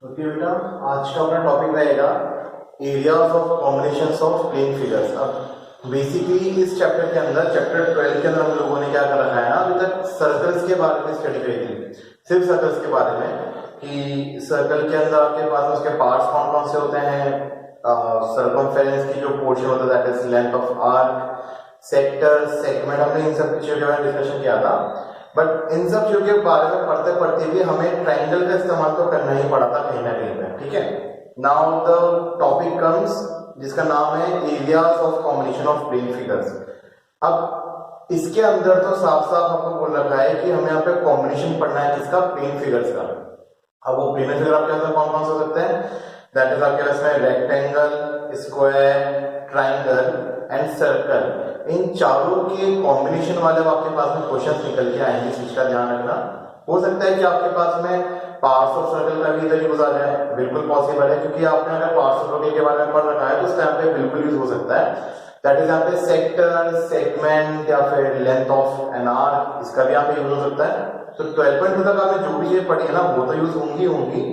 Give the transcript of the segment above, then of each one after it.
Okay बेटा, आज का अपना टॉपिक रहेगा areas of combinations of plane figures. अब बेसिकली इस चैप्टर के अंदर, चैप्टर 12 के अंदर हम लोगों ने क्या कर रखा है ना, अभी तक सर्कल्स के बारे में स्टडी करी थी, सिर्फ सर्कल्स के बारे में कि सर्कल के अंदर आपके पास उसके पार्ट्स कौन कौन से होते हैं, सर्कमफेरेंस की जो पोर्शन होता है that is length of arc, sector, segment, हमने इन सब चीजों के बारे में डिस्कशन किया था। बट इन सब चीजों के बारे में पढ़ते पढ़ते भी हमें ट्राइंगल का इस्तेमाल तो करना ही पड़ा था कहीं ना कहीं पे, ठीक है। नाउ द टॉपिक कम्स जिसका नाम है areas of combination of plane figures. अब इसके अंदर तो साफ साफ आपको बोल रखा है कि हमें यहाँ पे कॉम्बिनेशन पढ़ना है किसका, प्लेन फिगर्स का। अब वो प्लेन फिगर आपके पास कौन कौन से हो सकते हैं, दैट इज आपके पास में rectangle, square, triangle and circle. इन चारों के कॉम्बिनेशन वाले आपके पास में क्वेश्चंस निकल के आएंगे, इस चीज का ध्यान रखना। हो सकता है कि आपके पास में पार्ट्स ऑफ सर्कल का भी इधर यूज आ जाए, बिल्कुल पॉसिबल है, क्योंकि आपने अगर पार्ट्स ऑफ सर्कल के बारे में पढ़ रखा है तो उस टाइम पे बिल्कुल यूज हो सकता है। दैट इज यहाँ पे सेक्टर, सेगमेंट या फिर लेंथ ऑफ एन आर्क, इसका भी यहाँ पे यूज हो सकता है। तो 12.2 तक आपने जो भी ये पढ़ी है ना वो तो यूज होंगी।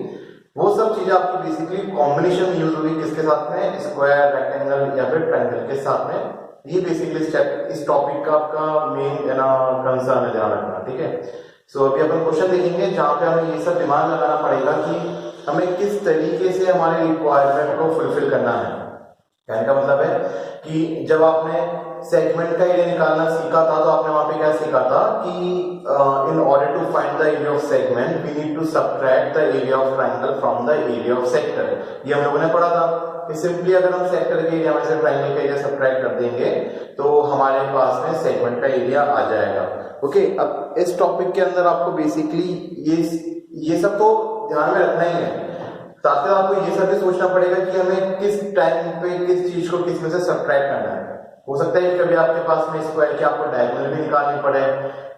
वो सब चीजें आपकी बेसिकली कॉम्बिनेशन में यूज होगी, किसके साथ में, स्क्वायर, रेक्टेंगल या फिर ट्रायंगल के साथ में। ये बेसिकली इस टॉपिक का आपका मेन कंसर्न है, ध्यान रखना, ठीक है। सो अभी अपन क्वेश्चन देखेंगे जहां पे हमें ये सब दिमाग लगाना पड़ेगा कि हमें किस तरीके से हमारे रिक्वायरमेंट को फुलफिल करना है। कहने का मतलब है कि जब आपने सेगमेंट का एरिया निकालना सीखा था तो आपने वहां पे क्या सीखा था कि in order to find the area of segment we need to subtract the area of triangle from the area of sector. ये हम लोगों ने पढ़ा था कि सिंपली अगर हम सेक्टर के एरिया में से ट्रायंगल का एरिया सबट्रैक्ट कर देंगे तो हमारे पास में सेगमेंट का एरिया आ जाएगा। ओके, अब इस टॉपिक के अंदर आपको बेसिकली ये सब तो ध्यान में रखना ही है, साथ ही आपको ये सब भी सोचना पड़ेगा कि हमें किस टाइम पे किस चीज को किस में से सबट्रैक्ट करना है। हो सकता है कि कभी आपके पास में स्क्वायर की आपको डायगोनल भी निकालनी पड़े,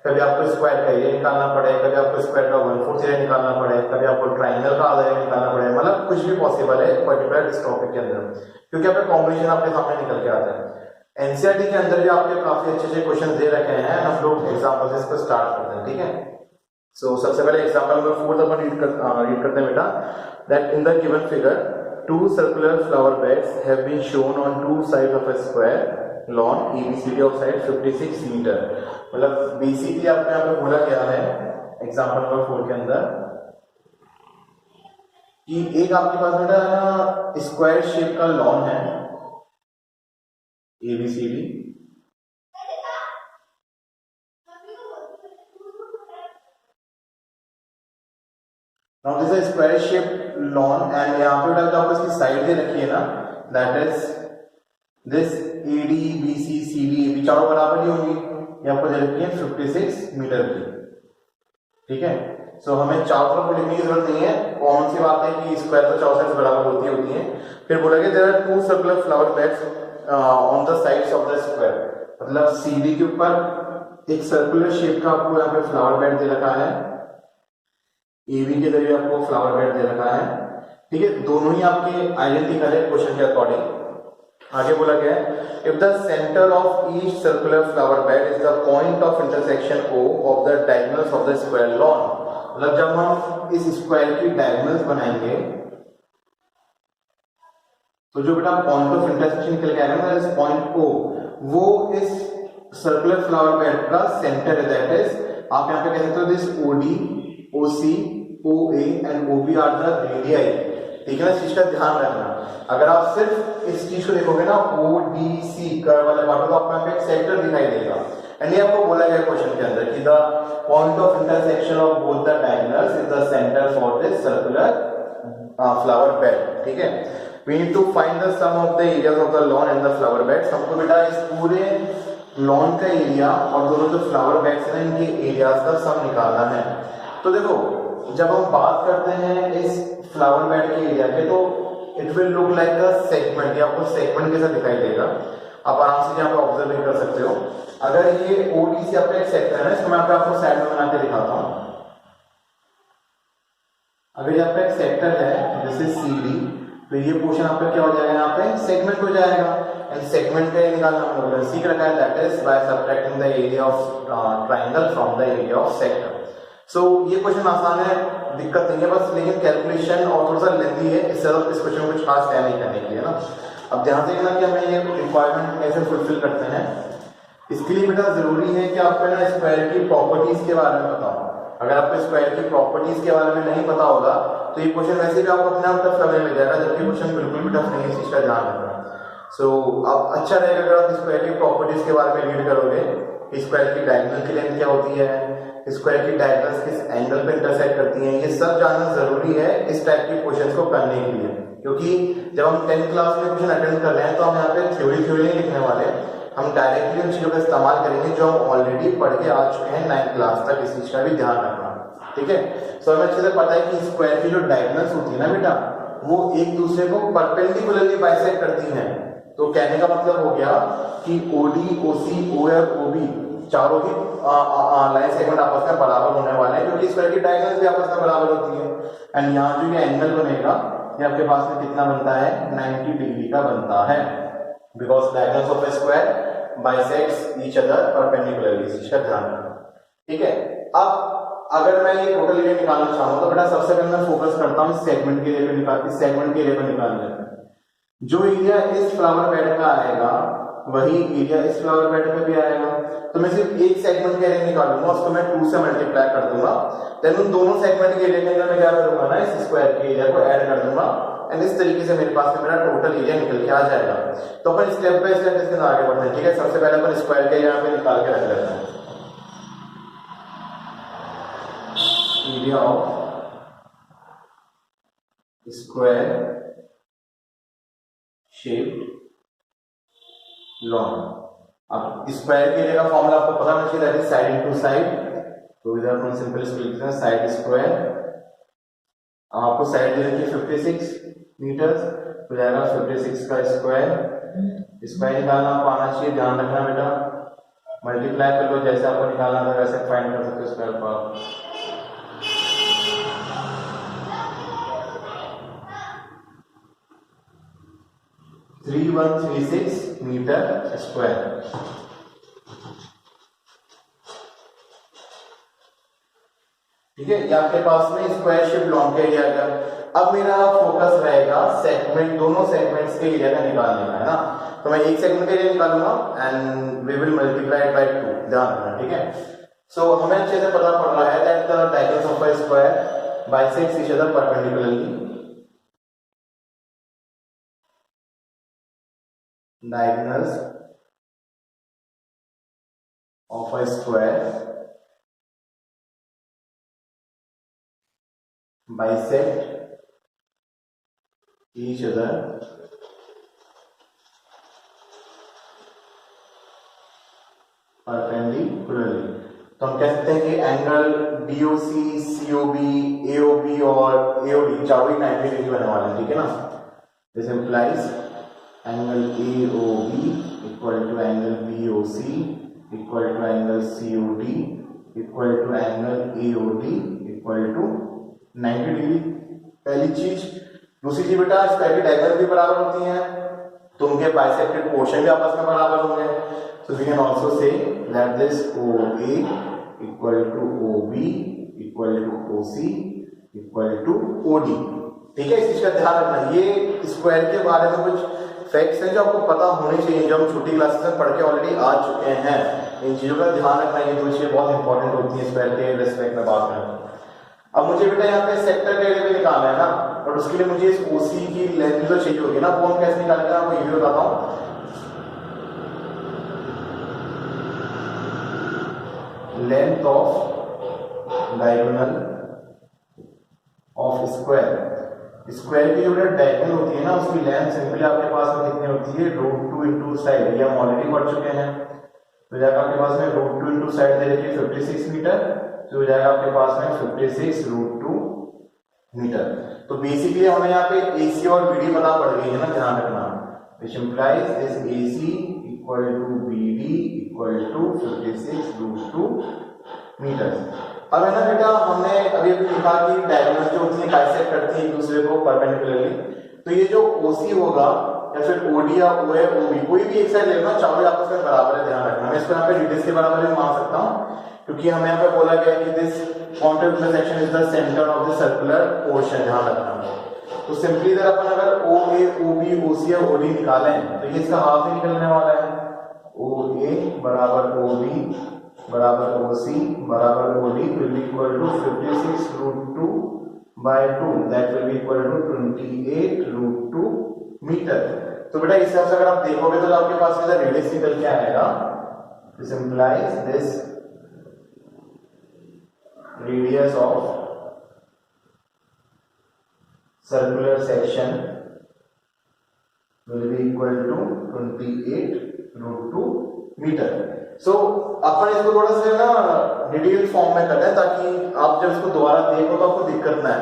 कभी आपको स्क्वायर का एरिया निकालना पड़े, कभी आपको स्क्वायर का 1/4 एरिया निकालना पड़े, कभी आपको ट्रायंगल का आधा एरिया निकालना पड़े, मतलब कुछ भी पॉसिबल है पर्टिकुलर इस टॉपिक के अंदर, क्योंकि आपका कॉम्बिनेशन आपके सामने निकल के आता है। एनसीईआरटी के अंदर भी आपके काफी अच्छे अच्छे क्वेश्चन दे रखे हैं, हम लोग एग्जाम्पल से इसको स्टार्ट करते हैं, ठीक है। सो सबसे पहले एग्जाम्पल नंबर 4 अपन रीड करते हैं बेटा, that in the given figure two circular flower beds have been shown on two sides of a square lawn ABCD of side 56 metre. मतलब बेसिकली आपने यहाँ पे बोला गया है एग्जाम्पल नंबर 4 के अंदर कि एक आपके पास बेटा है ना स्क्वायर शेप का लॉन है ABCD, Now this is a square shaped lawn and यहाँ पे बेटा आपको इसकी साइड दे रखी है ना, that is this AD BC CD AB चारों बराबर ही होंगी, ये आपको दे रखी है 56 मीटर की, ठीक है। सो हमें चारों तरफ लिखने की जरूरत नहीं है, कौन सी बात है कि स्क्वायर तो चारों साइड बराबर होती है। फिर बोला गया there are two circular flower beds on the sides of the square, मतलब CD के ऊपर एक सर्कुलर शेप का आपको यहाँ पे फ्लावर बेड दे रखा है, AB के जरिए आपको फ्लावर बेड दे रखा है, ठीक है। दोनों ही आपके आइडेंटिकल है क्वेश्चन के अकॉर्डिंग। आगे बोला गया है if the centre of each circular flower bed is the point of intersection O of the diagonals of the square lawn. मतलब जब हम इस स्क्वायर की डायगोनल्स बनाएंगे तो जो बेटा पॉइंट ऑफ इंटरसेक्शन निकल के आएगा ना, पॉइंट O वो इस सर्कुलर फ्लावर बेड का सेंटर है, दैट इज आप यहाँ पे कह सकते हो this OD OC OA and OB are the radii, ठीक है ना। इस चीज का ध्यान रखना, अगर आप सिर्फ इस चीज को देखोगे ना ODC कर्व वाले पार्ट, तो आपको यहाँ पे एक सेक्टर दिखाई देगा। एंड ये आपको बोला गया क्वेश्चन के अंदर कि the point of intersection of both the diagonals is the centre for this circular flower bed, ठीक है। We need to find the sum of the areas of the lawn and the flower beds. हमको बेटा इस पूरे lawn का area और दोनों जो फ्लावर बेड्स हैं इनके एरियाज का सम निकालना है। तो देखो जब हम बात करते हैं इस फ्लावर बेड के एरिया के तो it will look like a segment, ये आपको सेगमेंट के साथ दिखाई देगा, आप आराम से यहाँ पे ऑब्जर्व कर सकते हो। अगर ये OD से आपका एक सेक्टर है, इसको मैं आपको साइड में बना के दिखाता हूँ। अगर ये आपका एक सेक्टर है जैसे CD, तो ये पोर्शन आपका क्या हो जाएगा, यहाँ पे सेगमेंट हो जाएगा। एंड सेगमेंट का निकालना हम लोगों ने सीख रखा है, that is by subtracting the area of triangle from the area of sector. So ये क्वेश्चन आसान है, दिक्कत नहीं है बस, लेकिन कैलकुलेशन और थोड़ा सा लेंदी है, इससे इस क्वेश्चन में कुछ खास क्या नहीं करने के लिए ना। अब ध्यान से ना कि हमें ये रिक्वायरमेंट कैसे फुलफिल करते हैं, इसके लिए बेटा जरूरी है कि आपको ना स्क्वायर की प्रॉपर्टीज के बारे में पता हो। अगर आपको स्क्वायर की प्रॉपर्टीज के बारे में नहीं पता होगा तो ये क्वेश्चन वैसे भी आपको अपने आप टफ लगने लग जाएगा, जबकि क्वेश्चन बिल्कुल भी टफ नहीं है, इस चीज का ध्यान रखना। सो अब अच्छा रहेगा अगर आप स्क्वायर की प्रॉपर्टीज के बारे में रीड करोगे, स्क्वायर की डायगोनल की लेंथ क्या होती है, स्क्वायर की डायगोनल्स किस एंगल पे इंटरसेक्ट करती हैं, ये सब जानना जरूरी है इस टाइप के क्वेश्चंस को करने के लिए। क्योंकि जब हम 10th क्लास में क्वेश्चन अटेंड कर रहे हैं तो हम यहाँ पे थ्योरी नहीं लिखने वाले, हम डायरेक्टली उन चीजों का इस्तेमाल करेंगे जो हम ऑलरेडी पढ़ के आ चुके हैं 9th क्लास तक। इस चीज का भी ध्यान रखना, ठीक है। सो हमें अच्छे से पता है कि स्क्वायर की जो डायगोनल्स होती है ना बेटा, वो एक दूसरे को परपेंडिकुलरली बाइसेक्ट करती हैं। तो कहने का मतलब हो गया कि ओडी, ओसी, ओ और ओबी चारों ही लाइन सेगमेंट आपस में बराबर होने वाले हैं, क्योंकि स्क्वायर की डायगोनल्स भी आपस में बराबर होती है। एंड यहाँ जो ये एंगल बनेगा ये आपके पास में कितना बनता है, 90 डिग्री का बनता है, because diagonals of A square bisects each other perpendicularly. इस चीज का ध्यान रखना, ठीक है। अब अगर मैं ये टोटल एरिया निकालना चाहूँ तो बेटा सबसे पहले मैं फोकस करता हूँ सेगमेंट के एरिया पे, सेगमेंट के एरिया पे निकालने में। जो एरिया इस फ्लावर बेड का आएगा वही एरिया इस फ्लावर बेड पे भी आएगा। तो मैं सिर्फ एक सेगमेंट के एरिया निकालूंगा, उसको मैं 2 से मल्टीप्लाई कर दूंगा, देन उन दोनों सेगमेंट के एरिया के अंदर मैं क्या करूंगा ना, इस स्क्वायर के एरिया को ऐड कर दूंगा, एंड इस तरीके से मेरे पास में मेरा टोटल एरिया निकल के आ जाएगा। तो अपन स्टेप बाय स्टेप इसके अंदर आगे बढ़ते हैं, ठीक है। सबसे पहले अपन स्क्वायर के एरिया पे निकाल के रख लेते हैं। Area of square shaped lawn. अब स्क्वायर के एरिया का फॉर्मूला आपको पता होना चाहिए, that is side into side. तो इधर अपन सिंपल इसको लिखते हैं साइड स्क्वायर। आपको साइड दे रखी है 56 मीटर, तो जाएगा 56 का स्क्वायर। स्क्वायर निकालना आपको आना चाहिए, ध्यान रखना बेटा, मल्टीप्लाई कर लो, जैसे आपको निकालना था वैसे फाइंड कर सकते हो स्क्वायर को आप। तो 3136 मीटर स्क्वायर। ठीक है, ये आपके पास में स्क्वायर शेप लॉन का एरिया का। अब मेरा फोकस रहेगा सेगमेंट, दोनों सेगमेंट्स के एरिया का निकालने का, है ना। तो मैं एक सेगमेंट का एरिया निकालूंगा and we will multiply by 2, ध्यान रखना, ठीक है। सो हमें अच्छे से पता पड़ रहा है that the diagonals of a square bisects each other perpendicularly. Diagonals of a square bisect each other perpendicularly। तो हम कह सकते हैं कि एंगल BOC, COB, AOB और AOD चारों ही 90 डिग्री बनने वाले हैं, ठीक है ना। This implies angle AOB equal to angle BOC equal to angle COD equal to angle AOD equal to 90 degree. पहली चीज। दूसरी चीज बेटा, स्क्वायर की डायगोनल भी बराबर होती हैं, तो उनके बाइसेक्टेड पोर्शन भी आपस में बराबर होंगे। So we can also say that this OA equal to OB equal to OC equal to OD। ठीक है, इस चीज का ध्यान रखना। ये स्क्वायर के बारे में कुछ फैक्ट्स हैं जो आपको पता होने चाहिए, जो हम छोटी क्लासेस में पढ़ के ऑलरेडी आ चुके हैं। इन चीजों का ध्यान रखना, ये दो चीजें बहुत इंपॉर्टेंट होती हैं स्क्वायर के रेस्पेक्ट में बात में। अब मुझे बेटा यहाँ पे सेक्टर के एरिया में निकालना है ना, और उसके लिए मुझे इस OC की लेंथ जो चाहिए होगी ना, वो हम कैसे निकालेंगे आपको ये भी बताता हूँ। Length of diagonal of square. Square की जो डायगोनल होती है ना, उसकी लेंथ सिंपली आपके पास में कितनी होती है, √2 इंटू साइड। ये हम ऑलरेडी पढ़ चुके हैं। तो जाएगा आपके पास में √2 इंटू साइड दे रखी है 56 मीटर, तो जाएगा आपके पास में 56 √2 मीटर। तो बेसिकली हमें यहाँ पे AC और BD पता पड़ गई है ना, ध्यान रखना। Which implies this AC equal to BD equal to 56 √2 metre. अब है ना बेटा, हमने अभी लिखा कि डायगोनल जो होती है बाइसेक्ट करती है एक दूसरे को परपेंडिकुलरली। तो ये जो OC होगा या फिर OD या OA OB कोई भी एक साइड लेना, चारों आपस में बराबर है, ध्यान रखना। मैं इसको यहाँ पे डिटेल्स के बराबर भी मान सकता हूँ, क्योंकि हमें यहाँ पे बोला गया कि this contour intersection is the centre of the circular portion, ध्यान रखना। तो सिंपली इधर अपन अगर ओ ए ओ बी ओ सी और ओ डी निकालें तो ये इसका हाफ ही निकलने वाला है। ओ ए बराबर ओ बी बराबर ओ सी बराबर O D will be equal to 56√2 by 2 that will be equal to 28√2 metre. तो बेटा इस हिसाब से अगर आप देखोगे तो आपके पास में रेडियस निकल के आएगा। This implies this radius of circular section will be equal to 28√2 metre. So अपन इसको थोड़ा सा ना डिटेल फॉर्म में करते हैं ताकि आप जब इसको दोबारा देखो तो आपको दिक्कत ना है।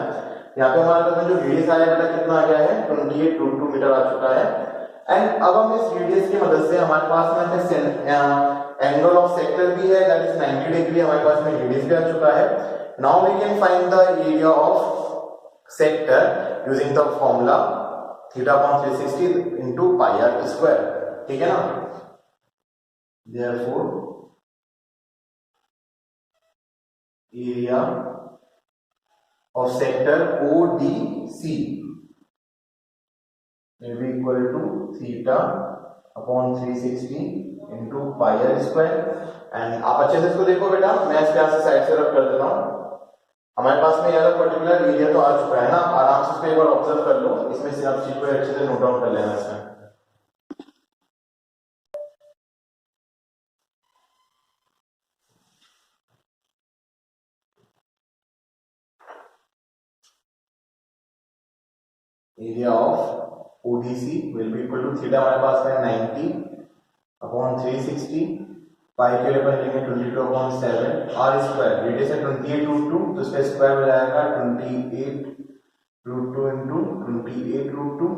यहाँ पे हमारे पास जो रेडियस आया बेटा कितना आ गया है 28√2 मीटर आ चुका है। एंड अब हम इस रेडियस की मदद से हमारे पास में एंगल ऑफ सेक्टर भी है दैट इज 90 डिग्री, हमारे पास में रेडियस भी आ चुका है। Now we can find the area of sector using the formula θ/360 into pi r square, ठीक है ना। Therefore area of sector ODC will be equal to θ/360 into pi r square। And आप अच्छे से इसको देखो बेटा, मैं इसके यहाँ से साइड से रब कर देता हूँ। हमारे पास में यह पर्टिकुलर एरिया तो आ चुका है ना, आराम से इसको एक बार ऑब्जर्व कर लो, इसमें से आप चीज को अच्छे से नोट डाउन कर लेना। इसमें area of ODC will be equal to theta हमारे पास में 90/360, पाई के लिए अपन लेंगे 22/7 आर स्क्वायर, रेडियस है 28√2 तो इसका स्क्वायर हो जाएगा 28√2 into 28√2।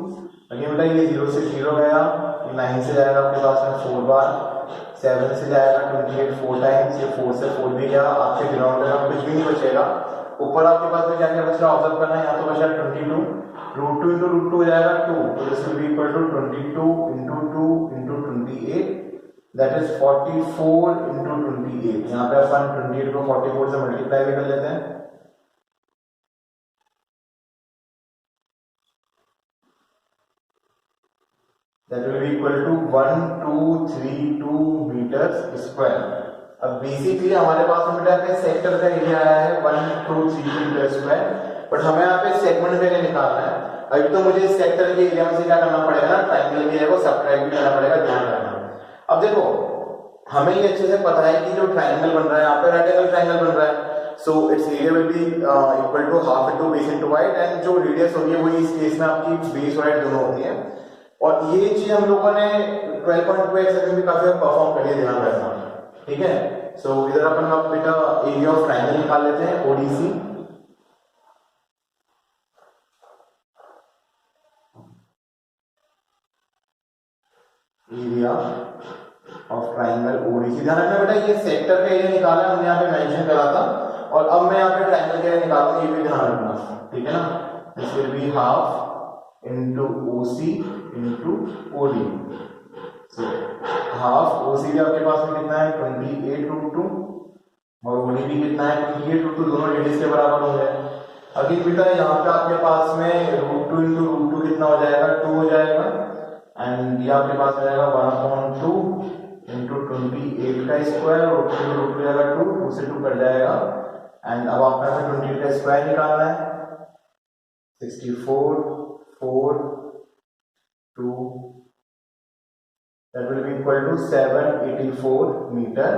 अगेन बेटा ये 0 से 0 गया, ये 9 से जाएगा आपके पास में 4 बार, 7 से जाएगा 28 4 टाइम्स, ये 4 से 4 भी गया, आपके ग्राउंड में कुछ भी नहीं बचेगा। ऊपर आपके पास में क्या क्या बचा ऑब्जर्व करना है, यहाँ तो बचा 22√2 into √2 हो जाएगा 2, तो this will be equal to 22 into 2 into 28 that is 44 into 28। यहाँ पे अपन 28 को 44 से मल्टीप्लाई भी कर लेते हैं। That will be equal to 1232 metre square. अब बेसिकली हमारे पास में बेटा क्या सेक्टर का एरिया आया है 1232 मीटर स्क्वायर, बट हमें यहाँ पे सेगमेंट का एरिया निकालना है। अभी तो मुझे इस सेक्टर के एरिया में से क्या करना पड़ेगा ना, ट्रायंगल के एरिया को सबट्रैक्ट भी करना पड़ेगा, ध्यान रखना। अब देखो हमें ये अच्छे से पता है कि जो ट्रायंगल बन रहा है यहाँ पे राइट एंगल ट्रायंगल बन रहा है, so its area will be equal to half into base into height, and जो रेडियस होगी वही इस केस में आपकी बेस और हाइट दोनों होती है। और ये चीज हम लोगों ने 12.2 एक्सरसाइज में काफी परफॉर्म करिए, ध्यान रखना, ठीक है। सो इधर अपन अब बेटा एरिया ऑफ ट्रायंगल निकाल लेते हैं ODC. Area of triangle ODC, ध्यान रखना बेटा ये सेक्टर का एरिया निकाला है हमने यहाँ पे मेंशन करा था, और अब मैं यहाँ पे ट्रायंगल का एरिया निकालूंगा, ये भी ध्यान रखना, ठीक है ना। This will be half into OC into OD। so half OC भी आपके पास में कितना है 28√2 और OD भी कितना है 28√2, दोनों रेडियस के बराबर हो गए। अगेन बेटा यहाँ पे आपके पास में √2 into √2 कितना हो जाएगा 2 हो जाएगा, एंड ये आपके पास आ जाएगा 1/2 into 28 का स्क्वायर, और 2 √2 जाएगा 2 से 2 कट जाएगा, एंड अब आपका 28 का स्क्वायर निकालना है 64 4 2 that will be equal to 784 metre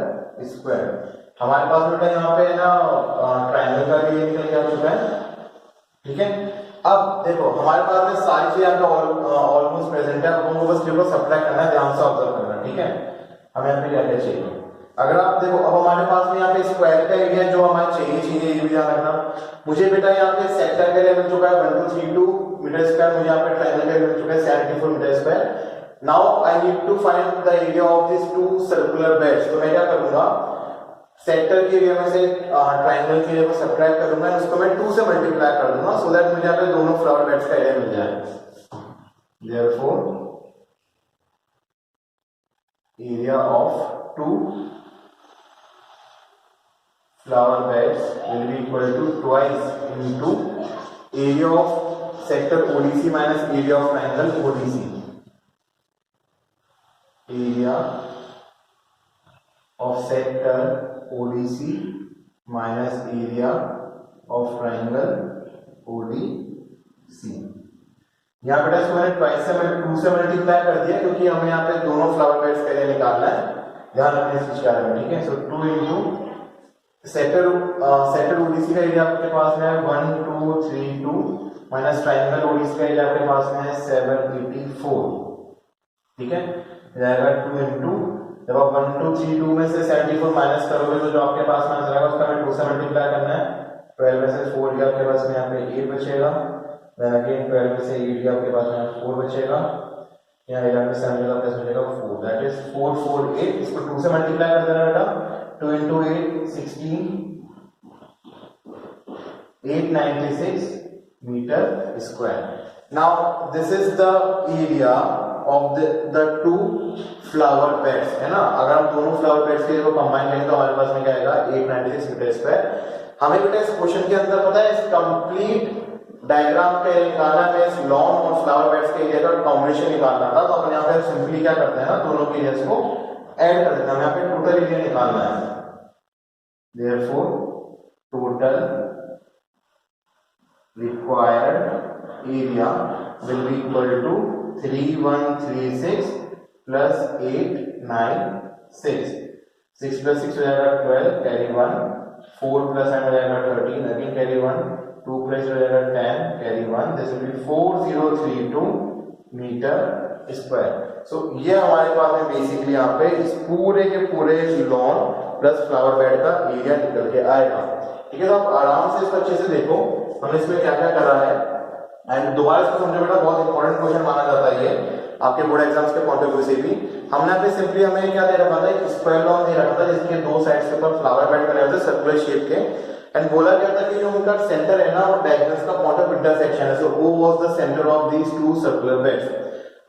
square. हमारे पास बेटा यहाँ पे ना ट्रायंगल का भी निकल के आ चुका है, ठीक है। अब देखो हमारे पास में सारी चीजें यहाँ पे ऑलमोस्ट प्रेजेंट है, अब हमको बस देखो सब्ट्रैक्ट करना है, ध्यान से ऑब्जर्व करना, ठीक है। हमें यहाँ पे क्या क्या चाहिए, अगर आप देखो अब हमारे पास में यहाँ पे स्क्वायर का एरिया जो हमारे चाहिए चीजें ये भी ध्यान रखना। मुझे बेटा यहाँ पे सेक्टर का एरिया मिल चुका है 1232 मीटर स्क्वायर, मुझे यहाँ पे ट्रायंगल का एरिया मिल चुका है 74 metre square. Now I need to find the area of this two circular beds. तो मैं क्या करूंगा, सेक्टर के एरिया में से ट्रायंगल के एरिया को सब्ट्रैक्ट करूंगा, उसको मैं 2 से मल्टीप्लाई कर दूंगा, सो दैट मुझे यहाँ पे दोनों फ्लावर बेड्स का एरिया मिल जाए। Therefore area of 2 flower beds will be equal to twice into area of sector ODC minus area of triangle ODC. Area of sector ODC minus area of triangle ODC. यहाँ बेटा इसको मैंने twice से मैंने 2 से multiply कर दिया क्योंकि हमें यहाँ पे दोनों फ्लावर बेड्स के लिए निकालना है, ध्यान रखने इस चीज का, ठीक है। सो 2 इंटू सेक्टर ओडीसी का एरिया आपके पास में है 1232 माइनस ट्राइंगल ओडीसी का एरिया आपके पास में है 784, ठीक है। जाएगा 2 इंटू, जब आप 1232 में से 74 माइनस करोगे तो जो आपके पास में आ जाएगा उसका हमें 2 से मल्टीप्लाई करना है। 12 में से 4 गया आपके पास में यहाँ पे 8 बचेगा, देन अगेन 12 में से 8 गया आपके पास में 4 बचेगा, यहाँ एरिया में 7 का प्लस बचेगा 4, दैट इज 448। इसको 2 से मल्टीप्लाई कर देना बेटा, 2 into 8 16 896 meter square. Now this is the area of the two flower beds, है ना। अगर हम दोनों फ्लावर बेड्स के लिए कंबाइन करें तो हमारे पास में क्या आएगा 896 मीटर स्क्वायर। हमें बेटा इस क्वेश्चन के अंदर पता है इस कंप्लीट डायग्राम के निकालना है, इस लॉन और फ्लावर बेड्स के एरिया का कॉम्बिनेशन निकालना था, तो हम यहाँ पे सिंपली क्या करते हैं ना, दोनों के एरियाज को ऐड कर देते हैं। हमें यहाँ पे टोटल एरिया निकालना है, therefore total required area will be equal to 3136 plus 896, 6 plus 6 हो जाएगा 12, carry 1, 4 plus 9 हो जाएगा 13, again carry 1, 2 plus हो जाएगा 10, carry 1, this will be 4032 metre square. So ये हमारे पास में बेसिकली यहाँ पे इस पूरे के पूरे लॉन प्लस फ्लावर बेड का एरिया निकल के आएगा, ठीक है। तो आप आराम से इसको अच्छे से देखो हमने इसमें क्या क्या करा है, एंड दोबारा इसको समझो बेटा, बहुत इंपॉर्टेंट क्वेश्चन माना जाता है ये आपके बोर्ड एग्जाम्स के पॉइंट ऑफ व्यू से भी। हमने यहाँ पे सिंपली हमें क्या दे रखा था, एक स्क्वायर लॉन दे रखा था जिसके दो साइड्स के ऊपर फ्लावर बेड बने होते सर्कुलर शेप के, एंड बोला गया था कि जो उनका सेंटर है ना वो डायगोनल्स का पॉइंट ऑफ इंटरसेक्शन है, सो वो was the centre of these two circular beds.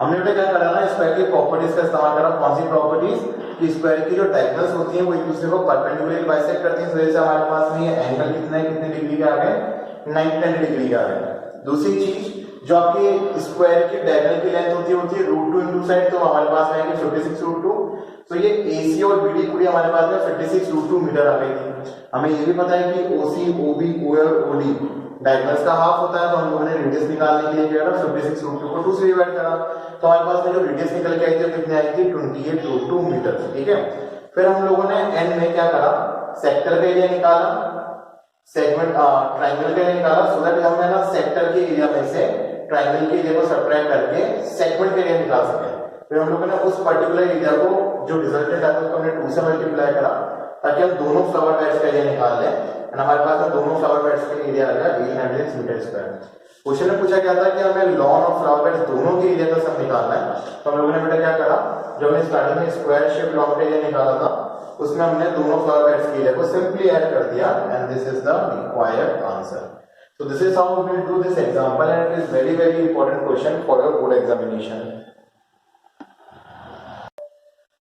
हमने बेटा क्या करा ना, स्क्वायर की प्रॉपर्टीज का इस्तेमाल करा। कौन सी प्रॉपर्टीज, कि स्क्वायर की जो डायगोनल्स होती हैं वो एक दूसरे को परपेंडिकुलरली बाइसेक्ट करती हैं, इस वजह से हमारे पास में ये एंगल कितने डिग्री के आ गए, 90 डिग्री के आ गए। दूसरी चीज, जो आपकी स्क्वायर की डायगोनल की लेंथ होती है √2 इनटू साइड, तो हमारे पास में आएगी 56√2, तो ये AC और BD पूरी हमारे पास में 56√2 मीटर आ गई थी। हमें ये भी पता है कि OC, OB, OA और OD डायगोनल्स का हाफ होता है, तो हम लोगों ने रेडियस निकालने के लिए क्या करा, 56√2 को 2 से डिवाइड करा, तो हमारे पास में जो रेडियस निकल के आई थी कितनी आई थी, 28√2 मीटर, ठीक है। फिर हम लोगों ने एंड में क्या करा, सेक्टर का एरिया निकाला, सेगमेंट ट्रायंगल का एरिया निकाला, सो दैट हम ना सेक्टर के एरिया में से ट्रायंगल के एरिया को सब्ट्रैक्ट करके सेगमेंट के एरिया निकाल सके। फिर हम लोगों ने उस पर्टिकुलर एरिया को जो रिजल्टेंट आया उसको हमने 2 से मल्टीप्लाई करा ताकि हम दोनों फ्लावर बेड्स का एरिया निकाल लें, एंड हमारे पास में दोनों फ्लावर बेड्स का एरिया आ गया 800 मीटर स्क्वायर। क्वेश्चन में पूछा गया था कि हमें लॉन और फ्लावर बेड्स दोनों के एरिया का सब निकालना है, तो हम लोगों ने बेटा क्या करा, जब हमने स्टार्टिंग में स्क्वायर शेप लॉन का एरिया निकाला था उसमें हमने दोनों फ्लावर बेड्स के एरिया को सिंपली ऐड कर दिया, and this is the required answer. So this is how we will do this example, and it is very important question for your board examination.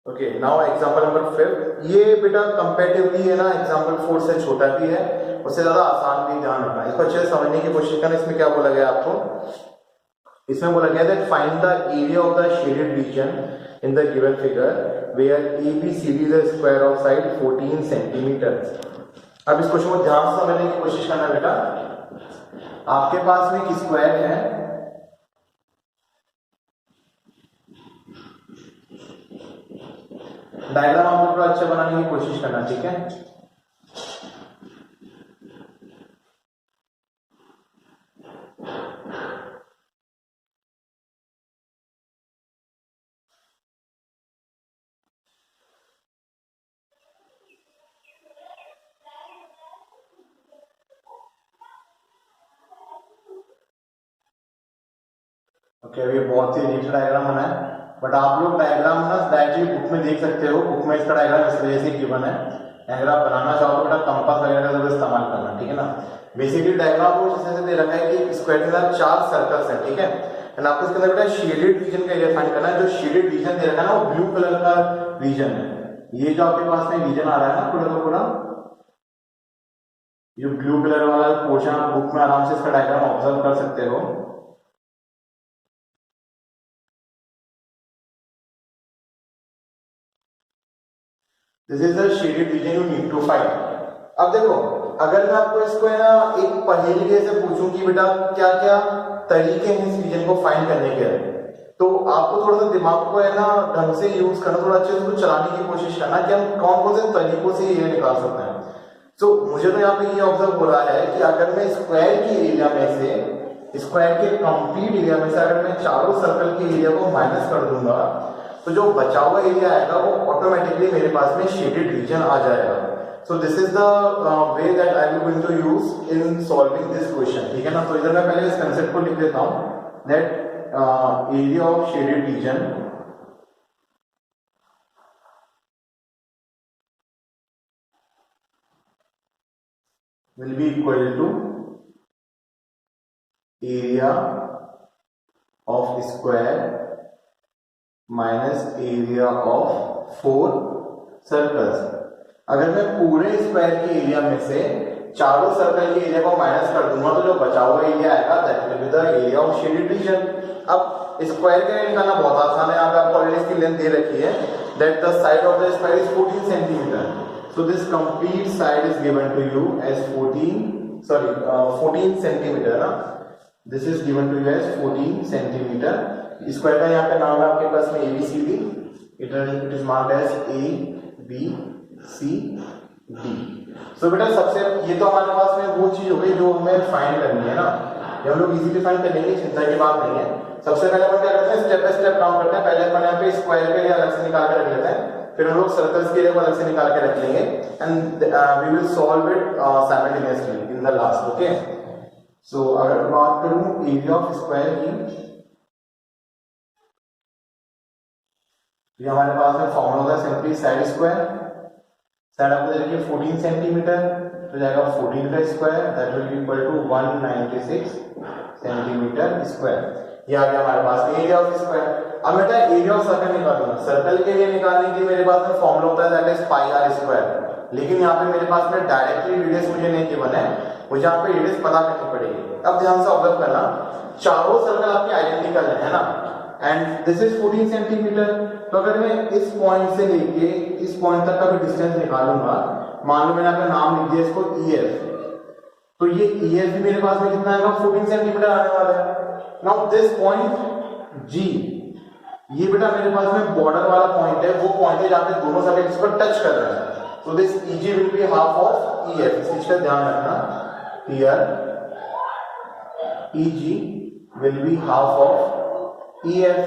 Okay, now example number 5, ये बेटा comparatively है ना example 4 से छोटा भी है, उससे ज्यादा आसान भी, ध्यान रखना इसको अच्छे से समझने की कोशिश करना। इसमें क्या बोला गया आपको, इसमें बोला गया that find the area of the shaded region in the given figure where ABCD is a square of side 14 centimeters। अब इस क्वेश्चन को ध्यान से समझने की कोशिश करना बेटा। आपके पास में एक स्क्वायर है, डायग्राम आपको थोड़ा अच्छा बनाने की कोशिश करना, ठीक है। ओके, अभी बहुत ही नीट डायग्राम बना है, बट आप लोग डायग्राम ना डायरेक्टली बुक में देख सकते हो, बुक में इसका डायग्राम इस वजह से गिवन है। अगर आप बनाना चाहो तो बेटा कंपास वगैरह का जरूर इस्तेमाल करना, ठीक है ना। बेसिकली डायग्राम को इस तरह से दे रखा है कि स्क्वायर के अंदर 4 सर्कल्स हैं, ठीक है, एंड आपको इसके अंदर बेटा शेडेड रीजन का एरिया फाइंड करना है। जो शेडेड रीजन दे रखा है ना वो ब्लू कलर का रीजन है, ये जो आपके पास में रीजन आ रहा है ना पूरा का पूरा, ये ब्लू कलर वाला पोर्शन आप बुक में आराम से इसका डायग्राम ऑब्जर्व कर सकते हो। This is the shaded region you need to find. अब देखो, अगर मैं आपको इसको है ना एक पहेली जैसे पूछूं कि बेटा क्या क्या तरीके हैं इस रीजन को फाइंड करने के, तो आपको थोड़ा सा दिमाग को है ना ढंग से यूज करना, थोड़ा अच्छे से उसको चलाने की कोशिश करना कि हम कौन कौन से तरीकों से ये निकाल सकते हैं। तो मुझे तो यहाँ पे ये ऑब्जर्व हो रहा है कि अगर मैं स्क्वायर के एरिया में से, स्क्वायर के कंप्लीट एरिया में से अगर मैं चारों सर्कल के एरिया को माइनस कर दूंगा तो जो बचा हुआ एरिया आएगा वो ऑटोमेटिकली मेरे पास में शेडेड रीजन आ जाएगा। So this is the way that I will going to use in solving this question, ठीक है ना। तो इधर मैं पहले इस कंसेप्ट को लिख देता हूं that area of shaded reason will be equal to area of square minus area of 4 circles। अगर मैं पूरे स्क्वायर के एरिया में से चारों सर्कल के एरिया को माइनस कर दूंगा तो जो बचा हुआ एरिया आएगा that will be the area of shaded reason. अब स्क्वायर का निकालना बहुत आसान है, यहाँ पे आपको ऑलरेडी इसकी लेंथ दे रखी है that the side of the square is 14 centimetre. So this complete side is given to you as 14 centimeter ना, this is given to you as 14 centimeter। Square का यहाँ पे नाम है आपके पास में ABCD, it is marked as A B C D। So बेटा सबसे ये तो हमारे पास में वो चीज हो गई जो हमें फाइंड करनी है ना, ये हम लोग इजीली फाइंड कर लेंगे, चिंता की बात नहीं है। सबसे पहले हम क्या करते हैं, स्टेप बाय स्टेप काम करते हैं। पहले अपन यहाँ पे स्क्वायर के लिए अलग से निकाल के रख लेते हैं, फिर हम लोग सर्कल्स के लिए अलग से निकाल के रख लेंगे and we will solve it simultaneously in the last. Okay, so अगर बात करूं एरिया ऑफ स्क्वायर की, तो हमारे पास में फॉर्मूला होगा सिंपली साइड स्क्वायर, साइड आपको दे रखी है 14 सेंटीमीटर, तो जाएगा 14 का square that will be equal to 196 centimetre square. ये आ गया हमारे पास एरिया ऑफ स्क्वायर। अब बेटा एरिया ऑफ सर्कल निकालूंगा, सर्कल के लिए निकालने के लिए मेरे पास में फॉर्मूला होता है that is pi r square, लेकिन यहाँ पे मेरे पास में डायरेक्टली रेडियस मुझे नहीं गिवन है, मुझे यहाँ पे रेडियस पता करनी पड़ेगी। अब ध्यान से ऑब्जर्व करना, चारों सर्कल आपके आइडेंटिकल है ना, एंड दिस इज 14 सेंटीमीटर। तो अगर मैं इस पॉइंट से लेके इस पॉइंट तक का भी डिस्टेंस निकालूंगा, मान लो मैंने अपना नाम लिख दिया इसको EF, तो ये EF भी मेरे पास में कितना आएगा, 14 सेंटीमीटर आने वाला है। नाउ दिस पॉइंट G, ये बेटा मेरे पास में बॉर्डर वाला पॉइंट है, वो पॉइंट है जहां पे दोनों सर्कल इसको टच कर रहे हैं। तो this EG will be half of EF, इस चीज का ध्यान रखना। Here EG will be half of EF।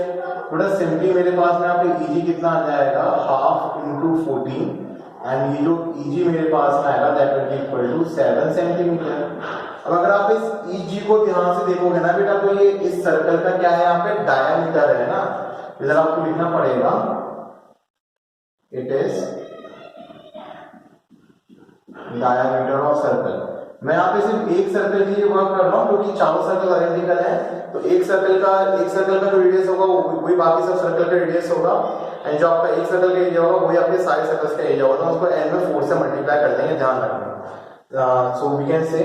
थोड़ा सिंपली मेरे पास में यहाँ पे EG कितना आ जाएगा, हाफ इंटू 14, एंड ये जो EG मेरे पास में आएगा that will be equal to 7 centimetre. अब अगर आप इस EG को ध्यान से देखोगे ना बेटा, तो ये इस सर्कल का क्या है, यहाँ पे डायमीटर है ना, इधर आपको लिखना पड़ेगा it is diameter of circle. मैं यहाँ पे सिर्फ एक सर्कल के लिए वर्क कर रहा हूँ क्योंकि चारों सर्कल आइडेंटिकल है, तो एक सर्कल का जो रेडियस होगा वही बाकी सब सर्कल का रेडियस होगा, एंड जो आपका एक सर्कल का एरिया होगा वही आपके सारे सर्कल्स का एरिया होगा। तो उसको n में 4 से मल्टीप्लाई कर देंगे, ध्यान रखना। So we can say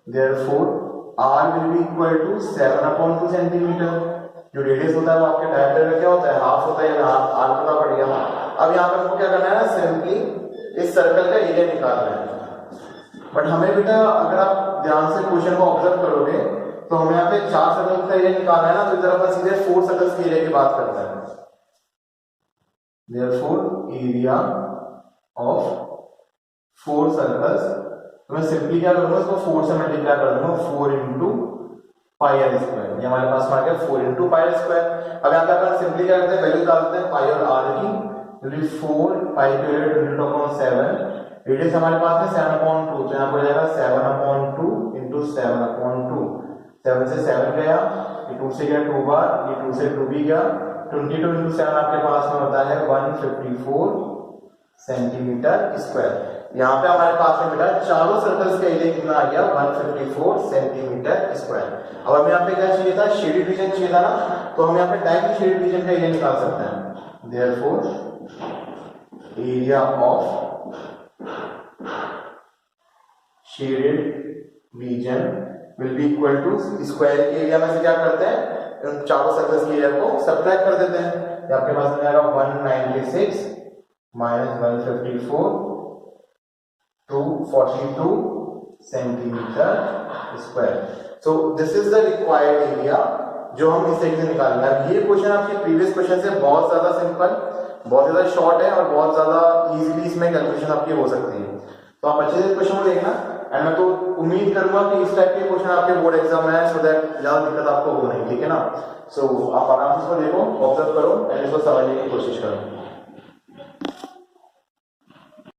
therefore r will be equal to 7/2 centimetre. जो रेडियस होता है वो आपके डायमीटर का क्या होता है, हाफ होता है, r पता पड़ गया। अब यहाँ पे हमको क्या करना है ना, सिंपली इस सर्कल का एरिया निकालना है। बट हमें बेटा अगर आप ध्यान से क्वेश्चन को ऑब्जर्व करोगे तो हमें यहाँ पे 4 सर्कल का एरिया निकालना है ना, तो इधर अपन सीधे 4 सर्कल्स के एरिया की बात करते हैं। देयरफॉर एरिया ऑफ 4 सर्कल्स, तो मैं सिंपली क्या करूंगा, इसको 4 से मल्टीप्लाई कर दूंगा, 4 इंटू पाई आर स्क्वायर। ये हमारे पास में आ गया 4 इंटू पाई आर स्क्वायर। अब यहाँ पे अपन सिंपली क्या करते हैं, वैल्यू डालते हैं पाई और आर की, 4 पाई के 22/7, रेडियस हमारे पास में 7/2, तो यहाँ पर जाएगा 7/2 इंटू 7/2, 7 से 7 गया, ये 2 से गया 2 बार, ये 2 से 2 भी गया, 22 इंटू 7 आपके पास में होता है 154 सेंटीमीटर स्क्वायर। यहाँ पे हमारे पास में बेटा चारों सर्कल्स का एरिया कितना आ गया, 154 सेंटीमीटर स्क्वायर। अब हमें यहाँ पे क्या चाहिए था, शेडेड रीजन चाहिए था ना, तो हम यहाँ पे डायरेक्टली शेडेड रीजन का एरिया निकाल सकते हैं। Therefore area of shaded region will be equal to square के एरिया में से क्या करते हैं, इन चारों सर्कल्स के एरिया को सब्ट्रैक्ट कर देते हैं। ये आपके पास में आएगा 196 minus 154 242 centimetre square. So this is the required area जो हम इस सेक्शन निकालेंगे। अब ये क्वेश्चन आपके प्रीवियस क्वेश्चन से बहुत ज्यादा सिंपल, बहुत ज्यादा शॉर्ट है और बहुत ज्यादा इजीली इसमें कैलकुलेशन आपकी हो सकती है। तो आप अच्छे से क्वेश्चन को देखना एंड मैं तो उम्मीद करूंगा कि इस टाइप के क्वेश्चन आपके बोर्ड एग्जाम में है, सो दैट ज्यादा दिक्कत आपको हो नहीं, ठीक है ना। सो आप आराम से इसको देखो, ऑब्जर्व करो एंड इसको समझने की कोशिश करो।